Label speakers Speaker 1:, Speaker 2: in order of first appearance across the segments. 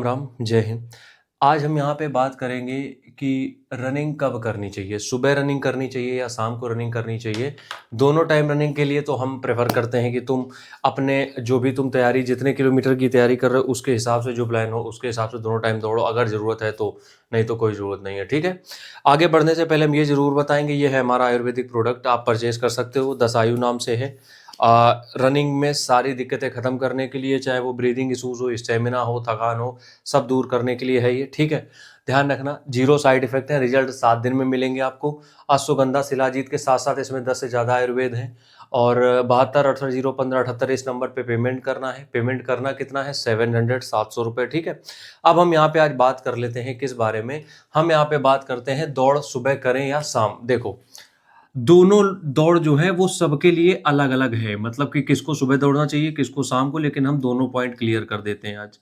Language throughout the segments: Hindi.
Speaker 1: राम राम, जय हिंद। आज हम यहाँ पे बात करेंगे कि रनिंग कब करनी चाहिए, सुबह रनिंग करनी चाहिए या शाम को रनिंग करनी चाहिए। दोनों टाइम रनिंग के लिए तो हम प्रेफर करते हैं कि तुम अपने जो भी तुम तैयारी जितने किलोमीटर की तैयारी कर रहे हो उसके हिसाब से जो प्लान हो उसके हिसाब से दोनों टाइम दौड़ो, अगर ज़रूरत है तो, नहीं तो कोई ज़रूरत नहीं है। ठीक है। आगे बढ़ने से पहले हम ये ज़रूर बताएंगे, ये है हमारा आयुर्वेदिक प्रोडक्ट, आप परचेज कर सकते हो। 10 आयु नाम से है। रनिंग में सारी दिक्कतें ख़त्म करने के लिए, चाहे वो ब्रीदिंग इशूज़ हो, स्टेमिना हो, थकान हो, सब दूर करने के लिए है ये। ठीक है। ध्यान रखना, 0 साइड इफेक्ट है, रिजल्ट 7 दिन में मिलेंगे आपको। अश्वगंधा शिलाजीत के साथ साथ इसमें 10 से ज़्यादा आयुर्वेद हैं। और 72 18 0 15 78 इस नंबर पे पेमेंट करना है। पेमेंट करना कितना है? 700 रुपये। ठीक है। अब हम यहाँ पे आज बात कर लेते हैं किस बारे में। हम यहाँ पे बात करते हैं दौड़ सुबह करें या शाम। देखो, दोनों दौड़ जो है वो सबके लिए अलग अलग है, मतलब कि किसको सुबह दौड़ना चाहिए किसको शाम को, लेकिन हम दोनों पॉइंट क्लियर कर देते हैं आज।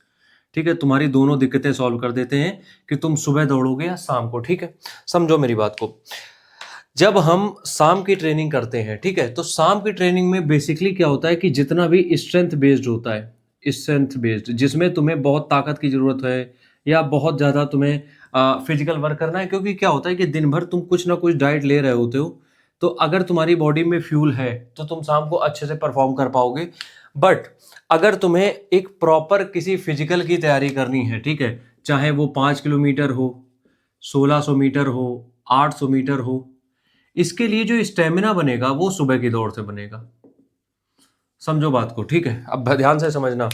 Speaker 1: ठीक है। तुम्हारी दोनों दिक्कतें सॉल्व कर देते हैं कि तुम सुबह दौड़ोगे या शाम को। ठीक है। समझो मेरी बात को। जब हम शाम की ट्रेनिंग करते हैं, ठीक है, तो शाम की ट्रेनिंग में बेसिकली क्या होता है कि जितना भी स्ट्रेंथ बेस्ड होता है, स्ट्रेंथ बेस्ड जिसमें तुम्हें बहुत ताकत की जरूरत है या बहुत ज़्यादा तुम्हें फिजिकल वर्क करना है, क्योंकि क्या होता है कि दिन भर तुम कुछ ना कुछ डाइट ले रहे होते हो, तो अगर तुम्हारी बॉडी में फ्यूल है तो तुम शाम को अच्छे से परफॉर्म कर पाओगे। बट अगर तुम्हें एक प्रॉपर किसी फिजिकल की तैयारी करनी है, ठीक है, चाहे वो 5 किलोमीटर हो, 1600 मीटर हो, 800 मीटर हो, इसके लिए जो स्टेमिना बनेगा वो सुबह की दौड़ से बनेगा। समझो बात को। ठीक है। अब ध्यान से समझना,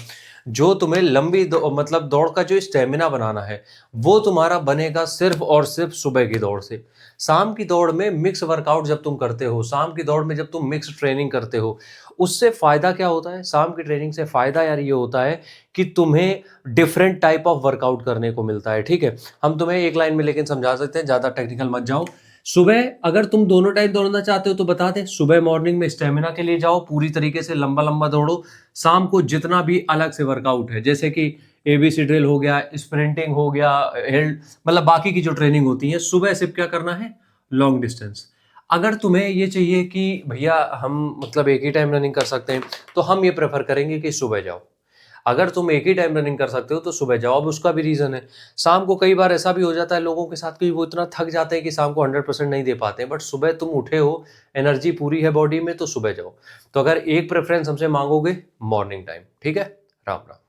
Speaker 1: जो तुम्हें लंबी मतलब दौड़ का जो स्टेमिना बनाना है वो तुम्हारा बनेगा सिर्फ और सिर्फ सुबह की दौड़ से। शाम की दौड़ में मिक्स वर्कआउट जब तुम करते हो, शाम की दौड़ में जब तुम मिक्स ट्रेनिंग करते हो, उससे फायदा क्या होता है? शाम की ट्रेनिंग से फायदा यार ये होता है कि तुम्हें डिफरेंट टाइप ऑफ वर्कआउट करने को मिलता है। ठीक है। हम तुम्हें एक लाइन में लेकिन समझा सकते हैं, ज्यादा टेक्निकल मत जाओ। सुबह अगर तुम दोनों टाइम दौड़ना चाहते हो तो बता दें, सुबह मॉर्निंग में स्टेमिना के लिए जाओ, पूरी तरीके से लंबा लंबा दौड़ो। शाम को जितना भी अलग से वर्कआउट है, जैसे कि एबीसी ड्रिल हो गया, स्प्रिंटिंग हो गया, हेल्ड, मतलब बाकी की जो ट्रेनिंग होती है, सुबह सिर्फ क्या करना है? Long distance. अगर तुम्हें ये चाहिए कि भैया हम मतलब एक ही टाइम रनिंग कर सकते हैं, तो हम ये प्रेफर करेंगे कि सुबह जाओ। अगर तुम एक ही टाइम रनिंग कर सकते हो तो सुबह जाओ। अब उसका भी रीज़न है, शाम को कई बार ऐसा भी हो जाता है लोगों के साथ कि वो इतना थक जाते हैं कि शाम को 100% नहीं दे पाते हैं, बट सुबह तुम उठे हो, एनर्जी पूरी है बॉडी में, तो सुबह जाओ। तो अगर एक प्रेफरेंस हमसे मांगोगे, मॉर्निंग टाइम। ठीक है। राम राम।